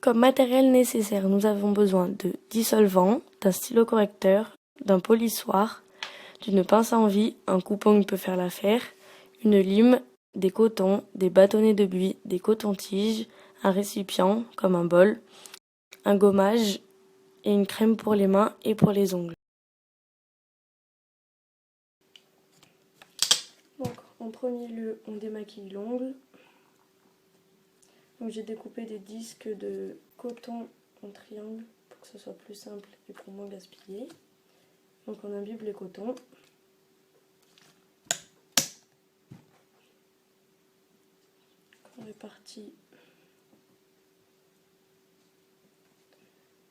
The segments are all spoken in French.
Comme matériel nécessaire, nous avons besoin de dissolvant, d'un stylo correcteur, d'un polissoir, d'une pince à envie, un coupon peut faire l'affaire, une lime, des cotons, des bâtonnets de buis, des cotons-tiges, un récipient comme un bol, un gommage et une crème pour les mains et pour les ongles. Donc, en premier lieu, on démaquille l'ongle. Donc, j'ai découpé des disques de coton en triangle pour que ce soit plus simple et pour moins gaspiller. Donc, on imbibe les cotons. On répartit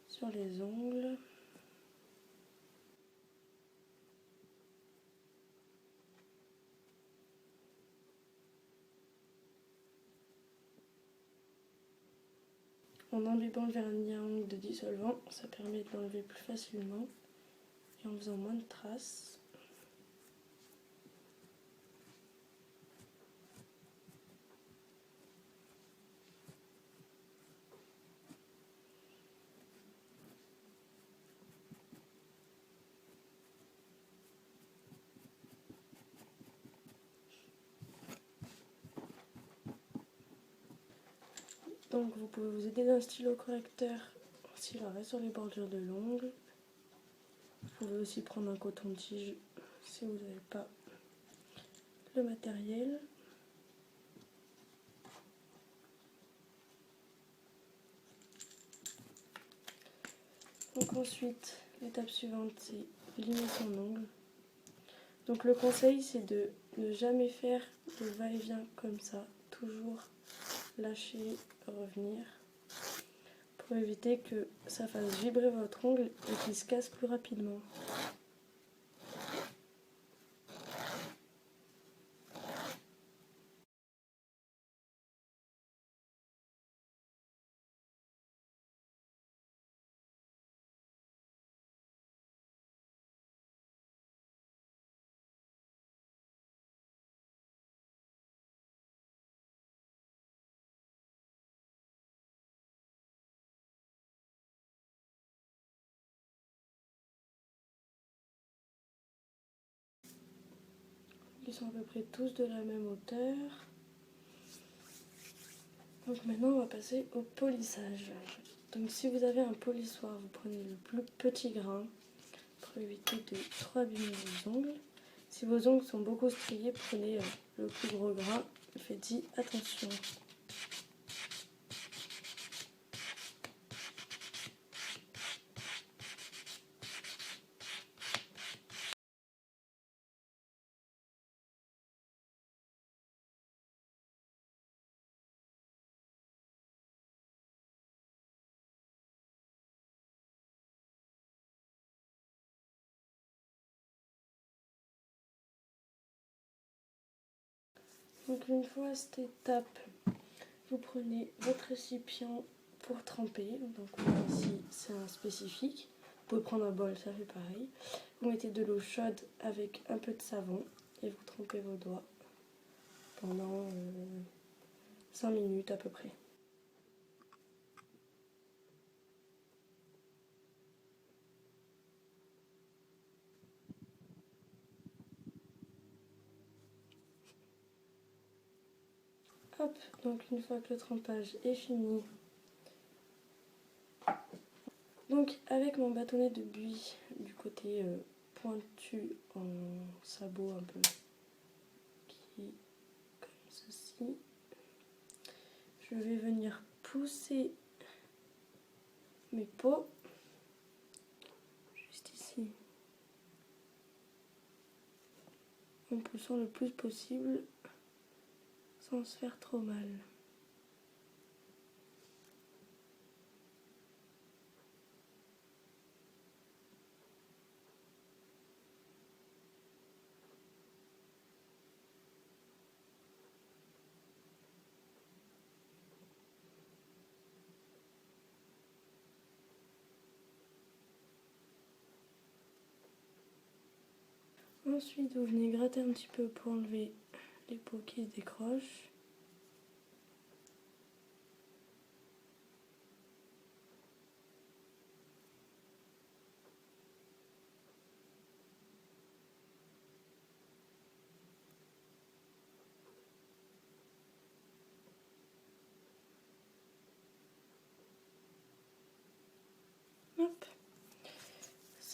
sur les ongles. En imbibant le vernis à ongles de dissolvant, ça permet de l'enlever plus facilement et en faisant moins de traces. Donc vous pouvez vous aider d'un stylo correcteur s'il en reste sur les bordures de l'ongle. Vous pouvez aussi prendre un coton-tige si vous n'avez pas le matériel. Donc ensuite, l'étape suivante, c'est limer son ongle. Donc le conseil, c'est de ne jamais faire de va-et-vient comme ça, toujours lâcher, revenir, pour éviter que ça fasse vibrer votre ongle et qu'il se casse plus rapidement. Ils sont à peu près tous de la même hauteur. Donc maintenant on va passer au polissage. Donc si vous avez un polissoir, vous prenez le plus petit grain pour éviter de trop abîmer vos ongles. Si vos ongles sont beaucoup striés, prenez le plus gros grain. Faites-y attention. Donc une fois à cette étape, vous prenez votre récipient pour tremper. Donc ici c'est un spécifique. Vous pouvez prendre un bol, ça fait pareil. Vous mettez de l'eau chaude avec un peu de savon et vous trempez vos doigts pendant 5 minutes à peu près. Hop, donc une fois que le trempage est fini, donc avec mon bâtonnet de buis du côté pointu en sabot un peu qui comme ceci, je vais venir pousser mes peaux juste ici en poussant le plus possible sans se faire trop mal. Ensuite, vous venez gratter un petit peu pour enlever les peaux qui se décrochent.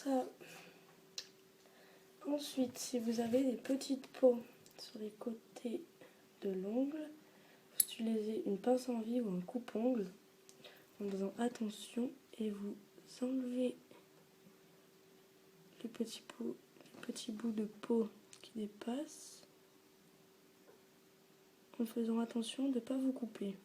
ça. Ensuite, si vous avez des petites peaux sur les côtés de l'ongle, vous utilisez une pince en vie ou un coupe-ongle en faisant attention et vous enlevez les petits bouts de peau qui dépassent en faisant attention de ne pas vous couper.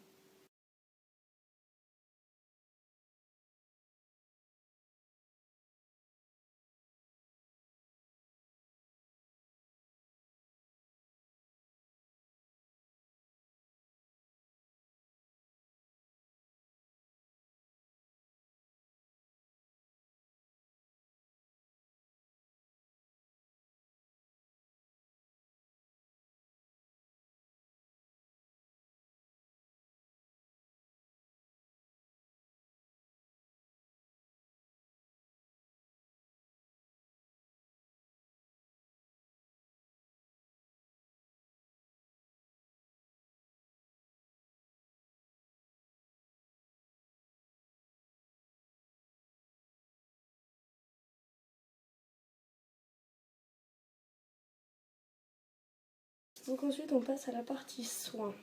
Donc ensuite on passe à la partie soins.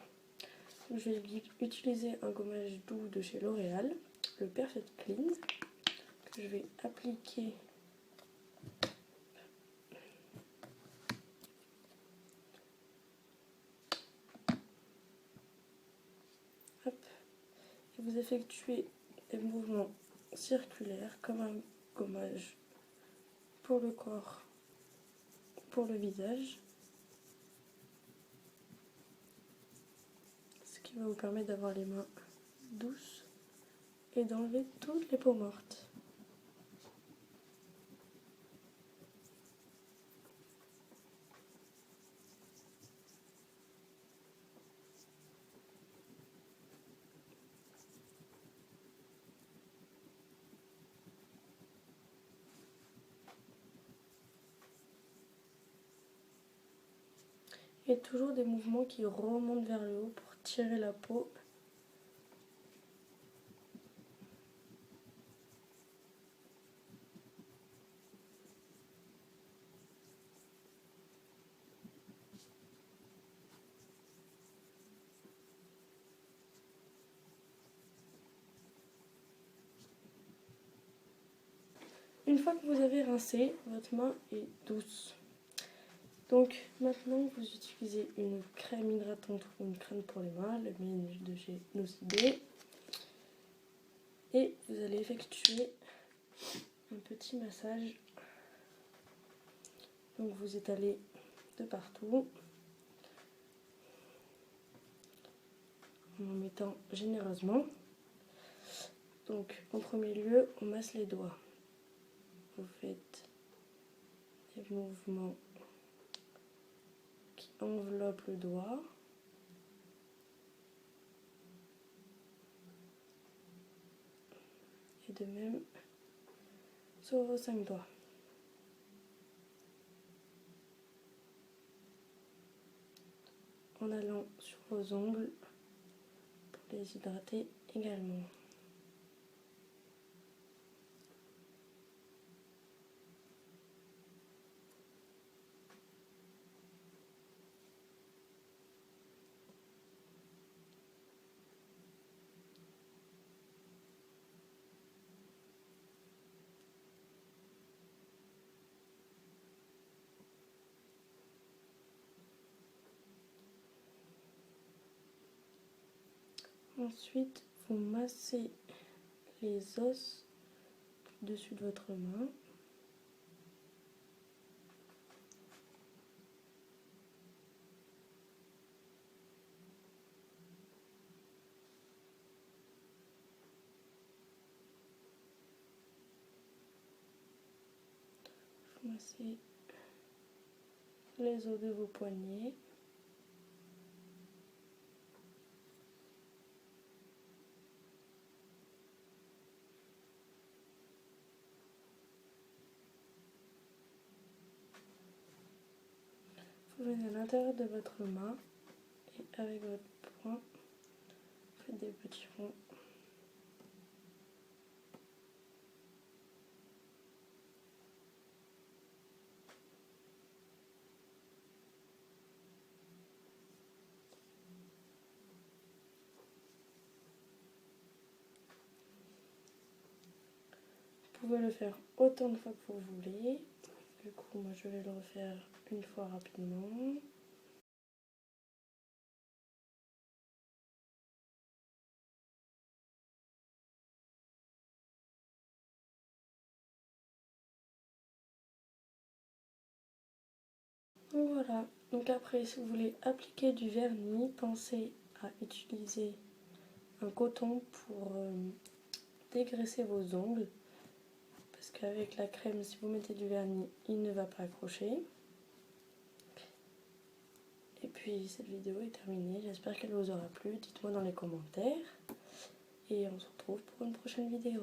Je vais utiliser un gommage doux de chez L'Oréal, le Perfect Clean, que je vais appliquer hop, et vous effectuez des mouvements circulaires comme un gommage pour le corps, pour le visage, ce qui va vous permettre d'avoir les mains douces et d'enlever toutes les peaux mortes. Et toujours des mouvements qui remontent vers le haut pour tirer la peau. Une fois que vous avez rincé, votre main est douce. Donc maintenant vous utilisez une crème hydratante ou une crème pour les mains, la mienne de chez Nocibé. Et vous allez effectuer un petit massage. Donc vous étalez de partout en en mettant généreusement. Donc en premier lieu, on masse les doigts. Vous faites des mouvements qui enveloppent le doigt. Et de même sur vos 5 doigts. En allant sur vos ongles pour les hydrater également. Ensuite, vous massez les os dessus de votre main. Vous massez les os de vos poignets. Vous venez à l'intérieur de votre main et avec votre poing, faites des petits ronds. pouvez le faire autant de fois que vous voulez. Du coup, moi je vais le refaire une fois rapidement. Donc voilà, donc après si vous voulez appliquer du vernis, pensez à utiliser un coton pour dégraisser vos ongles. Parce qu'avec la crème, si vous mettez du vernis, il ne va pas accrocher. Et puis cette vidéo est terminée, j'espère qu'elle vous aura plu, dites-moi dans les commentaires. Et on se retrouve pour une prochaine vidéo.